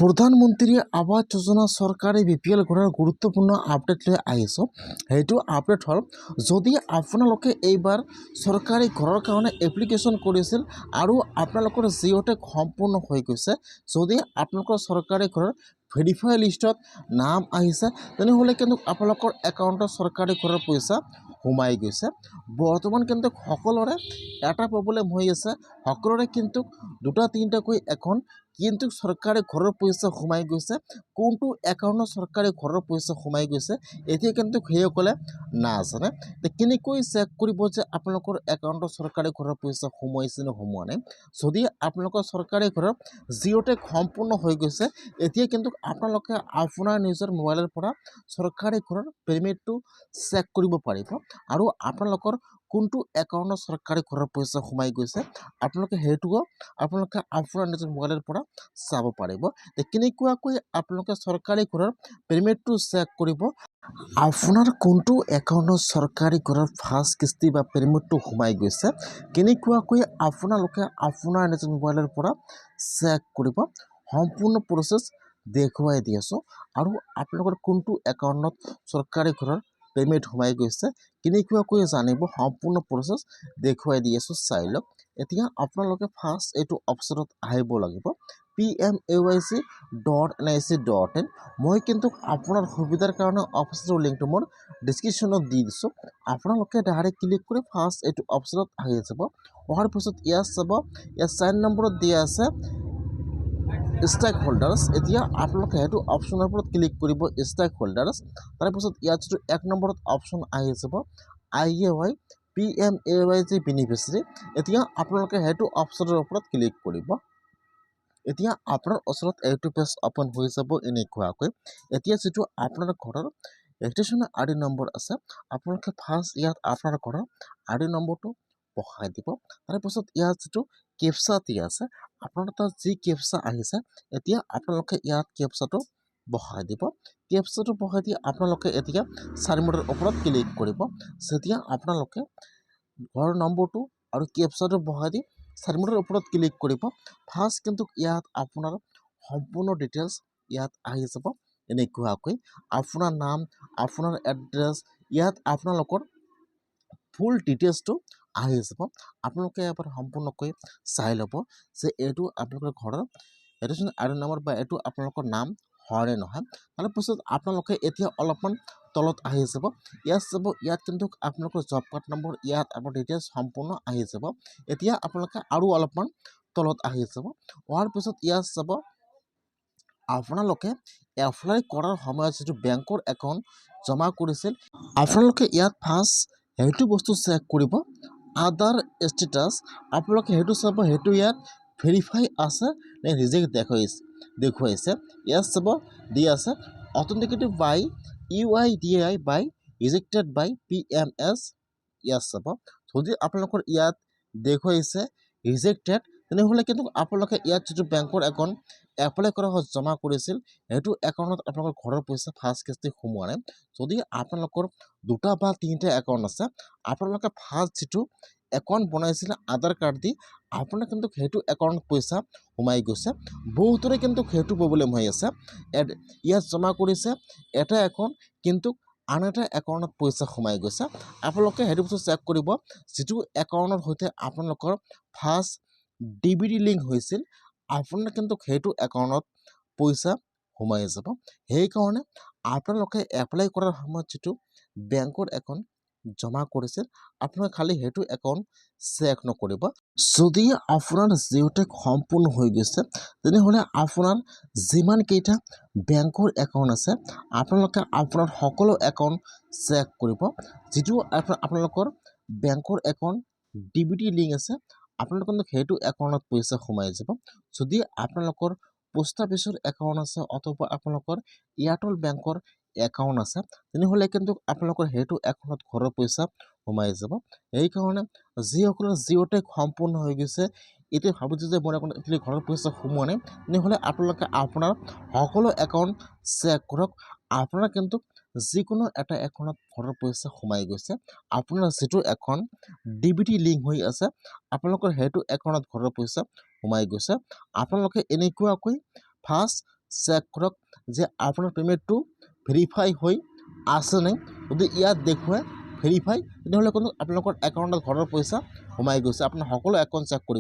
প্ৰধানমন্ত্ৰী আৱাস যোজনা চৰকাৰে BPL ঘৰৰ গুৰুত্বপূৰ্ণ আপডেট লৈ আহিছোঁ। সেইটো আপডেট হ'ল, যদি আপোনালোকে এইবাৰ চৰকাৰী ঘৰৰ কাৰণে এপ্লিকেশ্যন কৰিছিল আৰু আপোনালোকৰ জিঅ'টেক সম্পূৰ্ণ হৈ গৈছে, যদি আপোনালোকৰ চৰকাৰী ঘৰৰ ভেৰিফাই লিষ্টত নাম আহিছে, তেনেহ'লে কিন্তু আপোনালোকৰ একাউণ্টত চৰকাৰী ঘৰৰ পইচা সোমাই গৈছে। বৰ্তমান কিন্তু সকলোৰে এটা প্ৰব্লেম হৈ আছে, সকলোৰে কিন্তু দুটা তিনিটাকৈ একাউণ্ট কিন্তু চৰকাৰী ঘৰৰ পইচা সোমাই গৈছে। কোনটো একাউণ্টত চৰকাৰী ঘৰৰ পইচা সোমাই গৈছে এতিয়া কিন্তু সেইসকলে নাজানে। কেনেকৈ চেক কৰিব যে আপোনালোকৰ একাউণ্টত চৰকাৰী ঘৰৰ পইচা সোমাইছে নে সোমোৱা নাই? যদি আপোনালোকৰ চৰকাৰী ঘৰৰ জিঅ'টেক সম্পূৰ্ণ হৈ গৈছে, এতিয়া কিন্তু আপোনালোকে আপোনাৰ নিজৰ মোবাইলৰ পৰা চৰকাৰী ঘৰৰ পে'মেণ্টটো চেক কৰিব পাৰিব আৰু আপোনালোকৰ কোনটো একাউণ্টত চৰকাৰী ঘৰৰ পইচা সোমাই গৈছে আপোনালোকে সেইটোও আপোনালোকে আপোনাৰ নিজৰ মোবাইলৰ পৰা চাব পাৰিব। কেনেকুৱাকৈ আপোনালোকে চৰকাৰী ঘৰৰ পে'মেণ্টটো চেক কৰিব, আপোনাৰ কোনটো একাউণ্টত চৰকাৰী ঘৰৰ ফাৰ্ষ্ট কিস্তি বা পে'মেণ্টটো সোমাই গৈছে, কেনেকুৱাকৈ আপোনালোকে আপোনাৰ নিজৰ মোবাইলৰ পৰা চেক কৰিব, সম্পূৰ্ণ প্ৰচেছ দেখুৱাই দি আছোঁ। আৰু আপোনালোকৰ কোনটো একাউণ্টত চৰকাৰী ঘৰৰ পে'মেণ্ট সোমাই গৈছে কেনেকুৱাকৈ জানিব, সম্পূৰ্ণ প্ৰচেছ দেখুৱাই দি আছোঁ, চাই লওক। এতিয়া আপোনালোকে ফাৰ্ষ্ট এইটো অপশ্যনত আহিব লাগিব, pmayc.nic.in। মই কিন্তু আপোনাৰ সুবিধাৰ কাৰণে অপশ্যনৰ লিংকটো মোৰ ডিছক্ৰিপশ্যনত দি দিছোঁ। আপোনালোকে ডাইৰেক্ট ক্লিক কৰি ফাৰ্ষ্ট এইটো অপশ্যনত আহি যাব। অহাৰ পিছত ইয়াত চাব, ইয়াত 4 নম্বৰত দিয়া আছে ষ্টেক হোল্ডাৰ্ছ। এতিয়া আপোনালোকে সেইটো অপশ্যনৰ ওপৰত ক্লিক কৰিব, ষ্টেক হোল্ডাৰ্ছ। তাৰপিছত ইয়াত যিটো 1 নম্বৰত অপশ্যন আহি যাব IAY PMAYG বেনিফিচিয়াৰী। এতিয়া আপোনালোকে সেইটো অপশ্যনৰ ওপৰত ক্লিক কৰিব। এতিয়া আপোনাৰ ওচৰত এইটো পেজ অ'পন হৈ যাব এনেকুৱাকৈ। এতিয়া যিটো আপোনাৰ ঘৰৰ ৰেজিষ্ট্ৰেশ্যন ID নম্বৰ আছে, আপোনালোকে ফাৰ্ষ্ট ইয়াত আপোনাৰ ঘৰৰ ID নম্বৰটো বহাই দিব। তাৰপিছত ইয়াত যিটো কেপচা দিয়া আছে, আপোনাৰ তাত যি কেপচা আহিছে, এতিয়া আপোনালোকে ইয়াত কেপচাটো বহাই দিব। কেপচাটো বহাই দি আপোনালোকে এতিয়া চাৰিমুৰৰ ওপৰত ক্লিক কৰিব। যেতিয়া আপোনালোকে ঘৰৰ নম্বৰটো আৰু কেপচাটো বহাই দি চাৰিমুৰৰ ওপৰত ক্লিক কৰিব, ফাৰ্ষ্ট কিন্তু ইয়াত আপোনাৰ সম্পূৰ্ণ ডিটেইলছ ইয়াত আহি যাব এনেকুৱাকৈ। আপোনাৰ নাম, আপোনাৰ এড্ৰেছ, ইয়াত আপোনালোকৰ ফুল ডিটেইলছটো আহি যাব। আপোনালোকে এবাৰ সম্পূৰ্ণকৈ চাই ল'ব যে এইটো আপোনালোকৰ ঘৰৰ ৰেজিষ্ট্ৰেশ্যন ID নম্বৰ বা এইটো আপোনালোকৰ নাম হয় নে নহয়। তাৰপিছত আপোনালোকে এতিয়া অলপমান তলত আহি যাব, ইয়াত চাব, ইয়াত কিন্তু আপোনালোকৰ জব কাৰ্ড নম্বৰ, ইয়াত আপোনাৰ ডিটেইলছ সম্পূৰ্ণ আহি যাব। এতিয়া আপোনালোকে আৰু অলপমান তলত আহি যাব। হোৱাৰ পিছত ইয়াত চাব, আপোনালোকে এপ্লাই কৰাৰ সময়ত যিটো বেংকৰ একাউণ্ট জমা কৰিছিল, আপোনালোকে ইয়াত ফাৰ্ষ্ট সেইটো বস্তু চেক কৰিব, আদাৰ ষ্টেটাছ। আপোনালোকে সেইটো চাব, সেইটো ইয়াত ভেৰিফাই আছে নে ৰিজেক্ট দেখুৱাইছে। ইয়াত চাব দি আছে অথেণ্টিকেটেড বাই UIDAI বাই ৰিজেক্টেড বাই PMS। ইয়াত চাব, যদি আপোনালোকৰ ইয়াত দেখুৱাইছে ৰিজেক্টেড, তেনেহ'লে কিন্তু আপোনালোকে ইয়াত যিটো বেংকৰ একাউণ্ট এপ্লাই কৰা জমা কৰিছিল, সেইটো একাউণ্টত আপোনালোকৰ ঘৰৰ পইচা ফাৰ্ষ্ট কিস্তি সোমোৱা নাই। যদি আপোনালোকৰ দুটা বা তিনিটা একাউণ্ট আছে, আপোনালোকে ফাৰ্ষ্ট যিটো একাউণ্ট বনাইছিলে আধাৰ কাৰ্ড দি, আপোনাৰ কিন্তু সেইটো একাউণ্টত পইচা সোমাই গৈছে। বহুতৰে কিন্তু সেইটো প্ৰব্লেম হৈ আছে, ইয়াত জমা কৰিছে এটা একাউণ্ট কিন্তু আন এটা একাউণ্টত পইচা সোমাই গৈছে। আপোনালোকে সেইটো বস্তু চেক কৰিব, যিটো একাউণ্টৰ সৈতে আপোনালোকৰ ফাৰ্ষ্ট DBD লিংক হৈছিল, আপোনাৰ কিন্তু সেইটো একাউণ্টত পইচা সোমাই যাব। সেইকাৰণে আপোনালোকে এপ্লাই কৰাৰ সময়ত যিটো বেংকৰ একাউণ্ট জমা কৰিছিল, আপোনালোকে খালি সেইটো একাউণ্ট চেক নকৰিব। যদি আপোনাৰ জিঅ'টেক সম্পূৰ্ণ হৈ গৈছে, তেনেহ'লে আপোনাৰ যিমানকেইটা বেংকৰ একাউণ্ট আছে, আপোনালোকে আপোনাৰ সকলো একাউণ্ট চেক কৰিব। যিটো আপোনালোকৰ বেংকৰ একাউণ্ট DBD লিংক আছে, আপোনালোকৰ সেইটো একাউণ্টত পইচা সোমাই যাব। যদি আপোনালোকৰ পোষ্ট অফিচৰ একাউণ্ট আছে অথবা আপোনালোকৰ এয়াৰটেল বেংকৰ একাউণ্ট আছে, তেনেহ'লে কিন্তু আপোনালোকৰ সেইটো একাউণ্টত ঘৰৰ পইচা সোমাই যাব। সেইকাৰণে যিসকলৰ জিঅ'টেক সম্পূৰ্ণ হৈ গৈছে, এতিয়া ভাবিছোঁ যে মোৰ একাউণ্টত এতিয়ালৈ ঘৰৰ পইচা সোমোৱা নাই, তেনেহ'লে আপোনালোকে আপোনাৰ সকলো একাউণ্ট চেক কৰক। আপোনাৰ কিন্তু যিকোনো এটা একাউণ্টত ঘৰৰ পইচা সোমাই গৈছে, আপোনাৰ যিটো একাউণ্ট DBD লিংক হৈ আছে, আপোনালোকৰ সেইটো একাউণ্টত ঘৰৰ পইচা সোমাই গৈছে। আপোনালোকে এনেকুৱাকৈ ফাৰ্ষ্ট চেক কৰক যে আপোনাৰ পে'মেণ্টটো ভেৰিফাই হৈ আছে নে। যদি ইয়াত দেখুৱাই ভেৰিফাই, তেতিয়াহ'লে কিন্তু আপোনালোকৰ একাউণ্টত ঘৰৰ পইচা সোমাই গৈছে। আপোনাৰ সকলো একাউণ্ট চেক কৰিব।